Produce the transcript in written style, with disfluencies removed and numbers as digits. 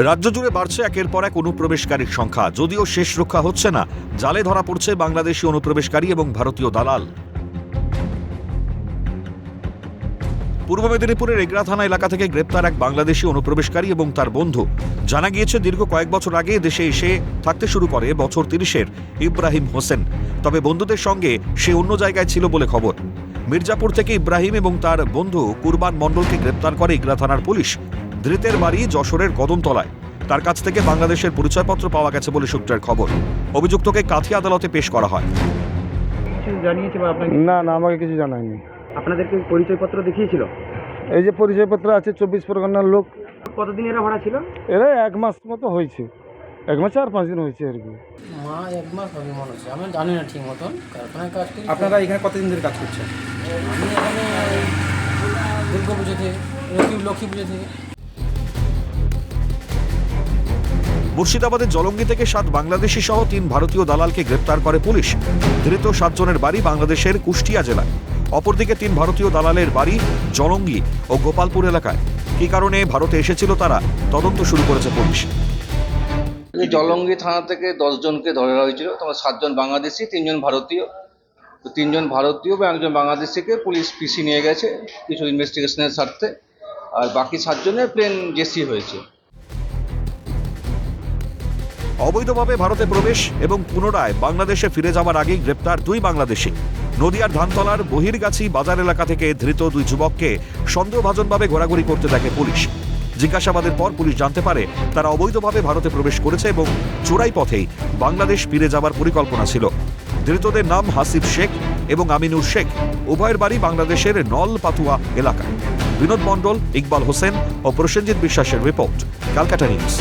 রাজ্য জুড়ে বাড়ছে একের পর এক অনুপ্রবেশকারীর সংখ্যা, যদিও শেষ রক্ষা হচ্ছে না। জালে ধরা পড়ছে বাংলাদেশি অনুপ্রবেশকারী এবং ভারতীয় দালাল। পূর্ব মেদিনীপুরের এগরা থানা এলাকা থেকে গ্রেপ্তার এক বাংলাদেশি অনুপ্রবেশকারী এবং তার বন্ধু। জানা গিয়েছে দীর্ঘ কয়েক বছর আগে দেশে এসে থাকতে শুরু করে বছর ৩০-এর ইব্রাহিম হোসেন। তবে বন্ধুদের সঙ্গে সে অন্য জায়গায় ছিল বলে খবর। মির্জাপুর থেকে ইব্রাহিম এবং তার বন্ধু কুরবান মণ্ডলকে গ্রেপ্তার করে এগরা থানার পুলিশ। ধৃতের বাড়ি যশোরের কদমতলায়। তার কাছ থেকে বাংলাদেশের পরিচয়পত্র পাওয়া গেছে বলে সূত্রের খবর। অভিযুক্তকে কাথি আদালতে পেশ করা হয়। জানিয়েছে বা আপনাকে? না আমাকে কিছু জানায়নি। আপনাদেরকে পরিচয়পত্র দেখিয়েছিল? এই যে পরিচয়পত্র আছে 24 পরগনার লোক। কতদিন এরা ভাড়া ছিল? এরা 1 মাস মতো হয়েছে, 1 মাস 4-5 দিন হয়েছে আর কি। মা 1 মাস হবে মনে হচ্ছে, আমি জানি না ঠিক মতন। কারখানায় কাজ করি। আপনারা এখানে কতদিন ধরে কাজ করছেন? আমি এখানে দুর্গা পুজো থেকে, লক্ষ্মী পুজো থেকে। মুর্শিদাবাদের জলঙ্গি থেকে 7 বাংলাদেশি সহ 3 ভারতীয় দালালকে গ্রেপ্তার করে পুলিশ। ধৃত 7 জনের বাড়ি বাংলাদেশের কুষ্টিয়া জেলায়। অপরদিকে 3 ভারতীয় দালালের বাড়ি জলঙ্গি ও গোপালপুর এলাকায়। কী কারণে ভারতে এসেছিল তারা, তদন্ত শুরু করেছে পুলিশ। জলঙ্গি থানা থেকে 10 জনকে ধরা হয়েছিল। তোমার 7 জন বাংলাদেশি, 3 জন ভারতীয়। তো 3 জন ভারতীয় বা 1 জন বাংলাদেশিকে পুলিশ পিসি নিয়ে গেছে কিছু ইনভেস্টিগেশনের স্বার্থে। আর বাকি 7 জনের প্লেন জেসি হয়েছে। অবৈধভাবে ভারতে প্রবেশ এবং পুনরায় বাংলাদেশে ফিরে যাওয়ার আগেই গ্রেপ্তার 2 বাংলাদেশি। নদিয়ার ধানতলার বহিরগাছি বাজার এলাকা থেকে ধৃত 2 যুবককে সন্দেহভাজনভাবে ঘোরাঘুরি করতে দেখে পুলিশ। জিজ্ঞাসাবাদের পর পুলিশ জানতে পারে তারা অবৈধভাবে ভারতে প্রবেশ করেছে এবং চোরাই পথেই বাংলাদেশ ফিরে যাবার পরিকল্পনা ছিল। ধৃতদের নাম হাসিব শেখ এবং আমিনুর শেখ। উভয়ের বাড়ি বাংলাদেশের নলপাতুয়া এলাকায়। বিনোদ মণ্ডল, ইকবাল হোসেন ও প্রসেনজিৎ বিশ্বাসের রিপোর্ট, ক্যালকাটা নিউজ।